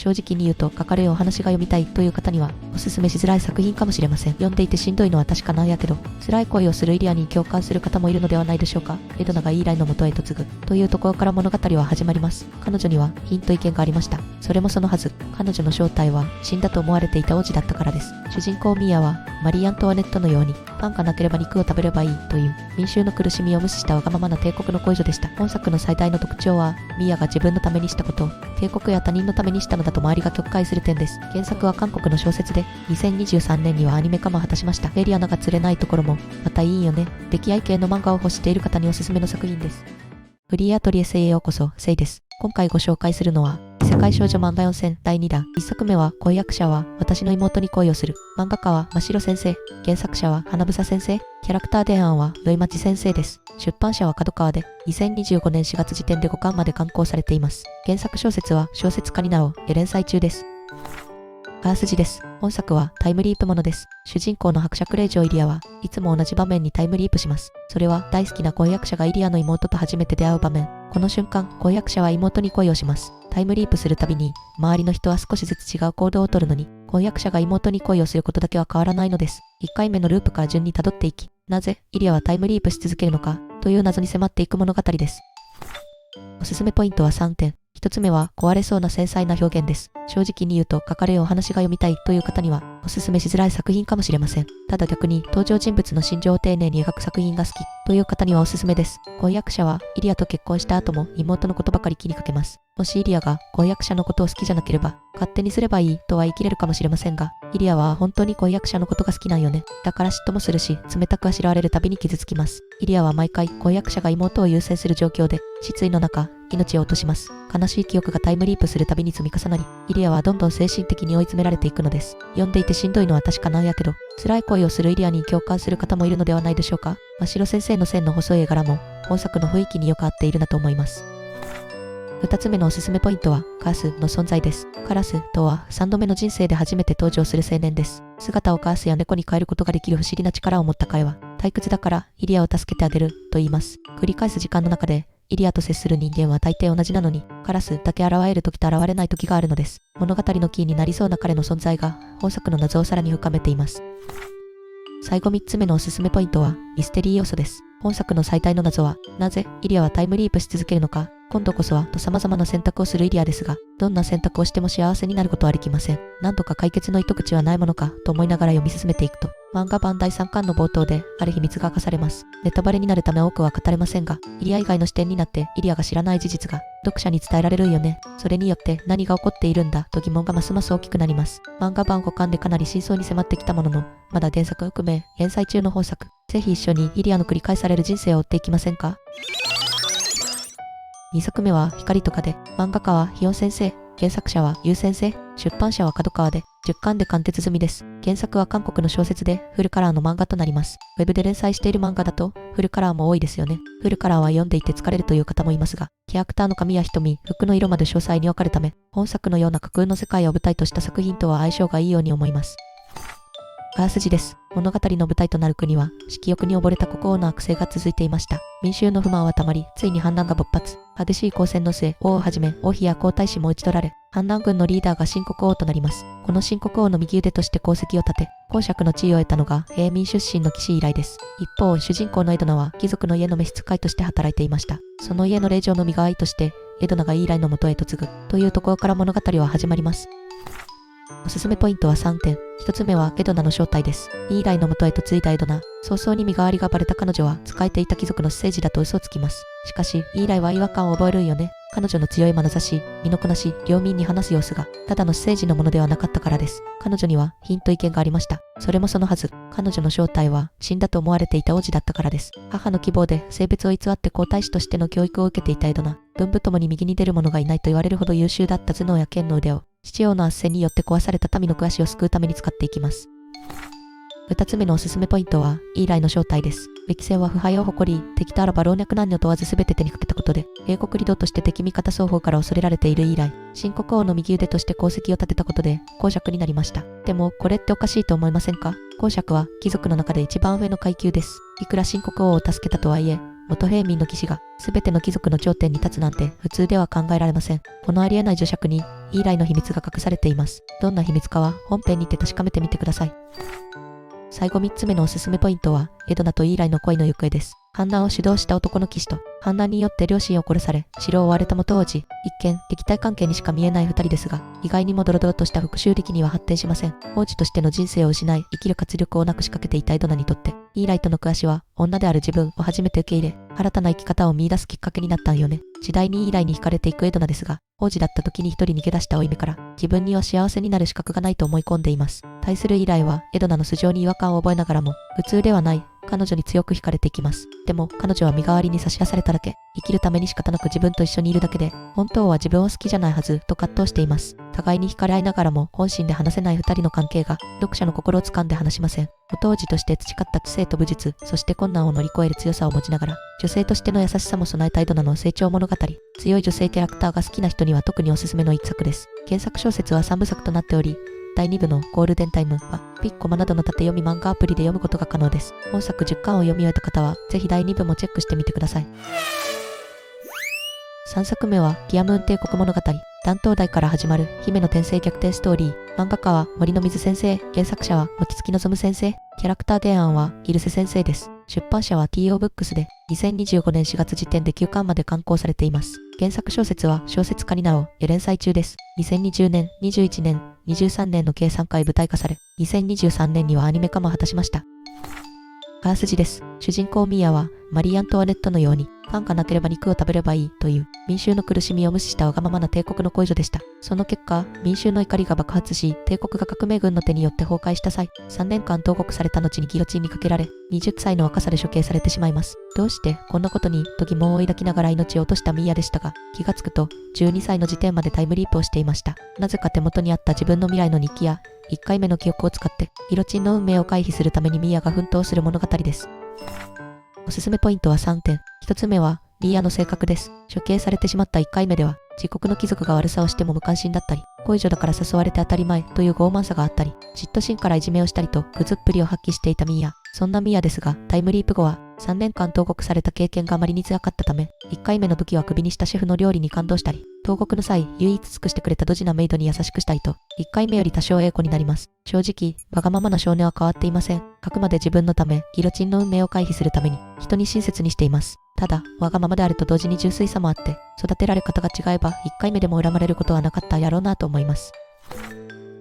正直に言うと書かれるお話が読みたいという方にはおすすめしづらい作品かもしれません。読んでいてしんどいのは確かなんやけど、辛い恋をするイリアに共感する方もいるのではないでしょうか。エドナがイーライの元へ嫁ぐというところから物語は始まります。彼女には品と意見がありました。それもそのはず、彼女の正体は死んだと思われていた王子だったからです。主人公ミーアはマリー・アントワネットのようにパンがなければ肉を食べればいいという民衆の苦しみを無視したわがままな帝国の恋女でした。本作の最大の特徴はミーアが自分のためにしたことを帝国や他人のためにしたのだと周りが曲解する点です。原作は韓国の小説で2023年にはアニメ化も果たしました。エリアナが釣れないところもまたいいよね。溺愛系の漫画を欲している方におすすめの作品です。フリーアトリエセイへようこそ、セイです。今回ご紹介するのは世界少女漫画4選第2弾。1作目は婚約者は私の妹に恋をする。漫画家は真城先生。原作者は花房先生。キャラクター提案は土井町先生です。出版社は角川で2025年4月時点で5巻まで刊行されています。原作小説は小説家になろうで連載中です。あらすじです。本作はタイムリープものです。主人公の伯爵令嬢イリアはいつも同じ場面にタイムリープします。それは大好きな婚約者がイリアの妹と初めて出会う場面。この瞬間、婚約者は妹に恋をします。タイムリープするたびに、周りの人は少しずつ違う行動をとるのに、婚約者が妹に恋をすることだけは変わらないのです。1回目のループから順に辿っていき、なぜイリアはタイムリープし続けるのかという謎に迫っていく物語です。おすすめポイントは3点。1つ目は壊れそうな繊細な表現です。正直に言うと書かれるお話が読みたいという方にはおすすめしづらい作品かもしれません。ただ逆に登場人物の心情を丁寧に描く作品が好きという方にはおすすめです。婚約者はイリアと結婚した後も妹のことばかり気にかけます。もしイリアが婚約者のことを好きじゃなければ勝手にすればいいとは言い切れるかもしれませんが、イリアは本当に婚約者のことが好きなんよね。だから嫉妬もするし、冷たくあしらわれるたびに傷つきます。イリアは毎回婚約者が妹を優先する状況で失意の中命を落とします。悲しい記憶がタイムリープするたびに積み重なり、イリアはどんどん精神的に追い詰められていくのです。読んでいてしんどいのは確かなんやけど、辛い恋をするイリアに共感する方もいるのではないでしょうか。真城先生の線の細い絵柄も本作の雰囲気によく合っているなと思います。2つ目のおすすめポイントはカースの存在です。カラスとは3度目の人生で初めて登場する青年です。姿をカースや猫に変えることができる不思議な力を持った彼は退屈だからイリアを助けてあげると言います。繰り返す時間の中でイリアと接する人間は大抵同じなのに、カラスだけ現れる時と現れない時があるのです。物語のキーになりそうな彼の存在が本作の謎をさらに深めています。最後3つ目のおすすめポイントはミステリー要素です。本作の最大の謎はなぜイリアはタイムリープし続けるのか。今度こそはと様々な選択をするイリアですが、どんな選択をしても幸せになることはできません。何とか解決の糸口はないものかと思いながら読み進めていくと、漫画版第3巻の冒頭である秘密が明かされます。ネタバレになるため多くは語れませんが、イリア以外の視点になってイリアが知らない事実が読者に伝えられるよね。それによって何が起こっているんだと疑問がますます大きくなります。漫画版5巻でかなり真相に迫ってきたものの、まだ原作含め連載中の本作、ぜひ一緒にイリアの繰り返される人生を追っていきませんか。2作目は光と風。漫画家はヒヨン先生。原作者はユウ先生。出版社は角川で10巻で完結済みです。原作は韓国の小説でフルカラーの漫画となります。ウェブで連載している漫画だとフルカラーも多いですよね。フルカラーは読んでいて疲れるという方もいますが、キャラクターの髪や瞳、服の色まで詳細にわかるため、本作のような架空の世界を舞台とした作品とは相性がいいように思います。あらすじです。物語の舞台となる国は、色欲に溺れた国王の悪政が続いていました。民衆の不満はたまり、ついに反乱が勃発。激しい交戦の末、王をはじめ、王妃や皇太子も討ち取られ、反乱軍のリーダーが新国王となります。この新国王の右腕として功績を立て、公爵の地位を得たのが平民出身の騎士以来です。一方、主人公のエドナは貴族の家の召使いとして働いていました。その家の令嬢の身代わりとして、エドナがイーライの元へ嫁ぐというところから物語は始まります。おすすめポイントは3点。1つ目はエドナの正体です。イーライの元へ嫁いだエドナ。早々に身代わりがバレた彼女は仕えていた貴族の私生児だと嘘をつきます。しかし、イーライは違和感を覚えるんよね。彼女の強い眼差し、身のこなし、領民に話す様子が、ただの私生児のものではなかったからです。彼女には品と意見がありました。それもそのはず、彼女の正体は死んだと思われていた王子だったからです。母の希望で性別を偽って皇太子としての教育を受けていたエドナ。文武ともに右に出る者がいないと言われるほど優秀だった頭脳や剣の腕を、父王の圧戦によって壊された民の暮らしを救うために使っていきます。2つ目のおすすめポイントは、イーライの正体です。歴戦は腐敗を誇り、敵とあらば老若男女問わず全て手にかけたことで、英国リドとして敵味方双方から恐れられているイーライ。新国王の右腕として功績を立てたことで、公爵になりました。でも、これっておかしいと思いませんか？公爵は貴族の中で一番上の階級です。いくら新国王を助けたとはいえ、元平民の騎士が全ての貴族の頂点に立つなんて普通では考えられません。このありえない叙釈にイーライの秘密が隠されています。どんな秘密かは本編にて確かめてみてください。最後3つ目のおすすめポイントは、エドナとイーライの恋の行方です。反乱を主導した男の騎士と、反乱によって両親を殺され、城を追われた元王子、一見、敵対関係にしか見えない二人ですが、意外にもドロドロとした復讐力には発展しません。王子としての人生を失い、生きる活力をなくしかけていたエドナにとって、イーライとの暮らしは、女である自分を初めて受け入れ、新たな生き方を見出すきっかけになったんよね。次第にイーライに惹かれていくエドナですが、王子だった時に一人逃げ出した負い目から、自分には幸せになる資格がないと思い込んでいます。対するイーライは、エドナの素性に違和感を覚えながらも、普通ではない、彼女に強く惹かれていきます。でも、彼女は身代わりに差し出されただけ、生きるために仕方なく自分と一緒にいるだけで、本当は自分を好きじゃないはず、と葛藤しています。互いに惹かれ合いながらも、本心で話せない二人の関係が、読者の心を掴んで離しません。元王子として培った知性と武術、そして困難を乗り越える強さを持ちながら、女性としての優しさも備えたエドナの成長物語。強い女性キャラクターが好きな人には特におすすめの一作です。原作小説は3部作となっており、第2部のゴールデンタイムはピッコマなどの縦読み漫画アプリで読むことが可能です。本作10巻を読み終えた方は、ぜひ第2部もチェックしてみてください。3作目はギアムーン帝国物語。断頭台から始まる姫の転生逆転ストーリー。漫画家は森の水先生、原作者は沖月望先生、キャラクター原案はイルセ先生です。出版社は TO ブックスで2025年4月時点で9巻まで刊行されています。原作小説は小説家になおで連載中です。2020年、21年、23年の計3回舞台化され、2023年にはアニメ化も果たしました。あらすじです。主人公ミーアはマリー・アントワネットのようにパンがなければ肉を食べればいいという民衆の苦しみを無視したわがままな帝国の恋女でした。その結果、民衆の怒りが爆発し、帝国が革命軍の手によって崩壊した際、3年間投獄された後にギロチンにかけられ、20歳の若さで処刑されてしまいます。どうしてこんなことにと疑問を抱きながら命を落としたミーアでしたが、気がつくと12歳の時点までタイムリープをしていました。なぜか手元にあった自分の未来の日記や1回目の記憶を使ってギロチンの運命を回避するためにミーアが奮闘する物語です。おすすめポイントは3点。1つ目はミーアの性格です。処刑されてしまった1回目では、自国の貴族が悪さをしても無関心だったり、恋女だから誘われて当たり前という傲慢さがあったり、嫉妬心からいじめをしたりと、ぐずっぷりを発揮していたミーア。そんなミーアですが、タイムリープ後は、3年間投獄された経験があまりに辛かったため、1回目の時は首にしたシェフの料理に感動したり、投獄の際、唯一尽くしてくれたドジなメイドに優しくしたいと、1回目より多少栄光になります。正直、わがままな少年は変わっていません。あくまで自分のため、ギロチンの運命を回避するために、人に親切にしています。ただ、わがままであると同時に純粋さもあって、育てられ方が違えば、1回目でも恨まれることはなかったやろうなと思います。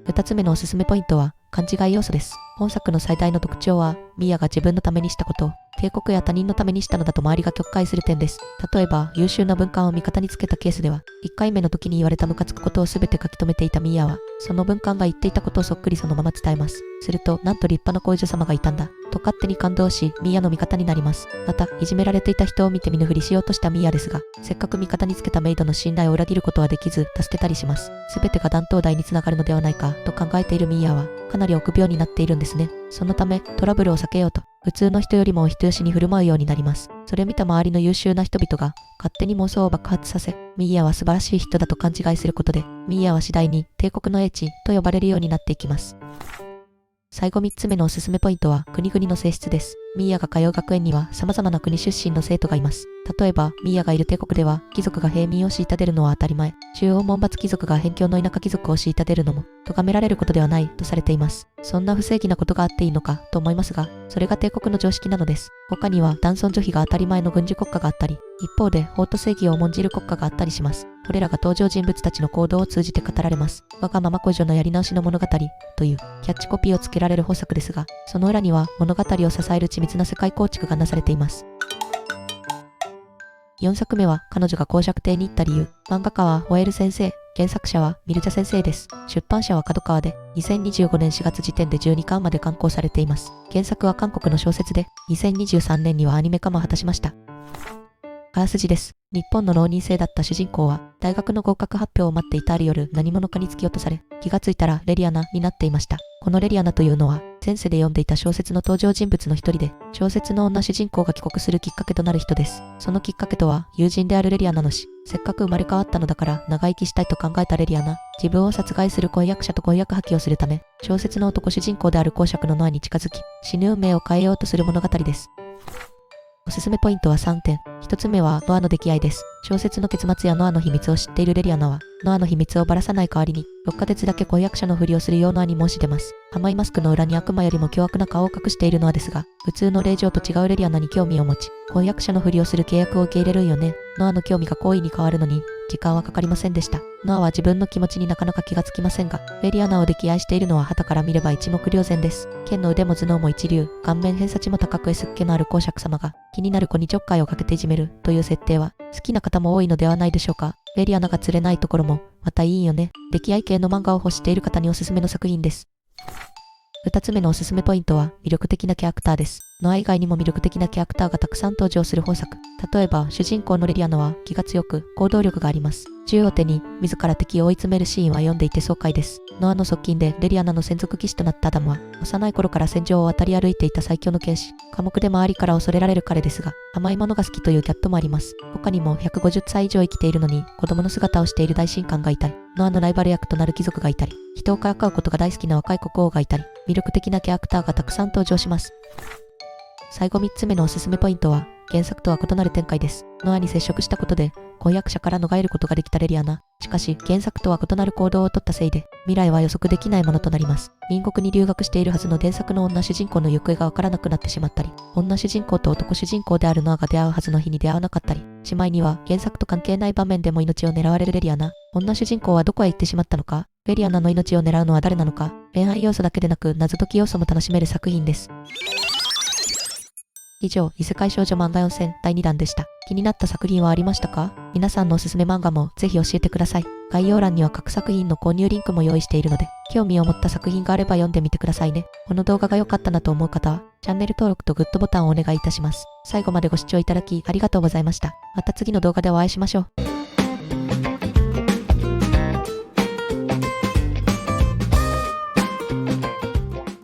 2つ目のおすすめポイントは、勘違い要素です。本作の最大の特徴は、ミーアが自分のためにしたことを、帝国や他人のためにしたのだと周りが曲解する点です。例えば、優秀な文官を味方につけたケースでは、1回目の時に言われたムカつくことを全て書き留めていたミーアは、その文官が言っていたことをそっくりそのまま伝えます。すると、なんと立派な恋女様がいたんだ、と勝手に感動し、ミーアの味方になります。また、いじめられていた人を見て見ぬふりしようとしたミーアですが、せっかく味方につけたメイドの信頼を裏切ることはできず、助けたりします。全てが断頭台につながるのではないか、と考えているミーアは、かなり臆病になっているんですね。そのため、トラブルを避けようと、普通の人よりもお人よしに振る舞うようになります。それを見た周りの優秀な人々が、勝手に妄想を爆発させ、ミーアは素晴らしい人だと勘違いすることで、ミーアは次第に帝国の英知と呼ばれるようになっていきます。最後3つ目のおすすめポイントは国々の性質です。ミーアが通う学園には様々な国出身の生徒がいます。例えば、ミーアがいる帝国では、貴族が平民を虐げるのは当たり前。中央門閥貴族が辺境の田舎貴族を虐げるのも、咎められることではないとされています。そんな不正義なことがあっていいのかと思いますが、それが帝国の常識なのです。他には男尊女卑が当たり前の軍事国家があったり、一方で法と正義を重んじる国家があったりします。これらが登場人物たちの行動を通じて語られます。我がまま恋女のやり直しの物語というキャッチコピーをつけられる本作ですが、その裏には物語を支える緻密な世界構築がなされています。4作目は彼女が公爵邸に行った理由。漫画家はホエール先生、原作者はミルジャ先生です。出版社は角川で2025年4月時点で12巻まで刊行されています。原作は韓国の小説で2023年にはアニメ化も果たしました。あらすじです。日本の浪人生だった主人公は、大学の合格発表を待っていたある夜、何者かに突き落とされ、気がついたらレリアナになっていました。このレリアナというのは、前世で読んでいた小説の登場人物の一人で、小説の女主人公が帰国するきっかけとなる人です。そのきっかけとは、友人であるレリアナの死。せっかく生まれ変わったのだから長生きしたいと考えたレリアナ。自分を殺害する婚約者と婚約破棄をするため、小説の男主人公である公爵のノアに近づき、死ぬ運命を変えようとする物語です。おおすすめポイントは3点。1つ目はノアの溺愛です。小説の結末やノアの秘密を知っているレリアナは、ノアの秘密をばらさない代わりに、6ヶ月だけ婚約者のふりをするようノアに申し出ます。甘いマスクの裏に悪魔よりも凶悪な顔を隠しているノアですが、普通の令嬢と違うレリアナに興味を持ち、婚約者のふりをする契約を受け入れるんよね。ノアの興味が好意に変わるのに、時間はかかりませんでした。ノアは自分の気持ちになかなか気がつきませんが、レリアナを溺愛しているのは傍から見れば一目瞭然です。剣の腕も頭脳も一流、顔面偏差値も高く S っ気のある公爵様が、気になる子にちょっかいをかけていじめるという設定は、好きな方も多いのではないでしょうか。レリアナが釣れないところも、またいいよね。溺愛系の漫画を欲している方におすすめの作品です。2つ目のおすすめポイントは魅力的なキャラクターです。ノア以外にも魅力的なキャラクターがたくさん登場する本作。例えば、主人公のレリアナは気が強く行動力があります。銃を手に自ら敵を追い詰めるシーンは読んでいて爽快です。ノアの側近でレリアナの専属騎士となったアダムは、幼い頃から戦場を渡り歩いていた最強の剣士。寡黙で周りから恐れられる彼ですが、甘いものが好きというキャットもあります。他にも150歳以上生きているのに子供の姿をしている大神官がいたり、ノアのライバル役となる貴族がいたり、人をからかうことが大好きな若い国王がいたり、魅力的なキャラクターがたくさん登場します。最後3つ目のおすすめポイントは、原作とは異なる展開です。ノアに接触したことで、婚約者から逃れることができたレリアナ。しかし、原作とは異なる行動をとったせいで、未来は予測できないものとなります。隣国に留学しているはずの原作の女主人公の行方がわからなくなってしまったり、女主人公と男主人公であるノアが出会うはずの日に出会わなかったり、しまいには原作と関係ない場面でも命を狙われるレリアナ。女主人公はどこへ行ってしまったのか、レリアナの命を狙うのは誰なのか、恋愛要素だけでなく謎解き要素も楽しめる作品です。以上、異世界少女漫画4選第2弾でした。気になった作品はありましたか？皆さんのおすすめ漫画もぜひ教えてください。概要欄には各作品の購入リンクも用意しているので、興味を持った作品があれば読んでみてくださいね。この動画が良かったなと思う方は、チャンネル登録とグッドボタンをお願いいたします。最後までご視聴いただきありがとうございました。また次の動画でお会いしましょう。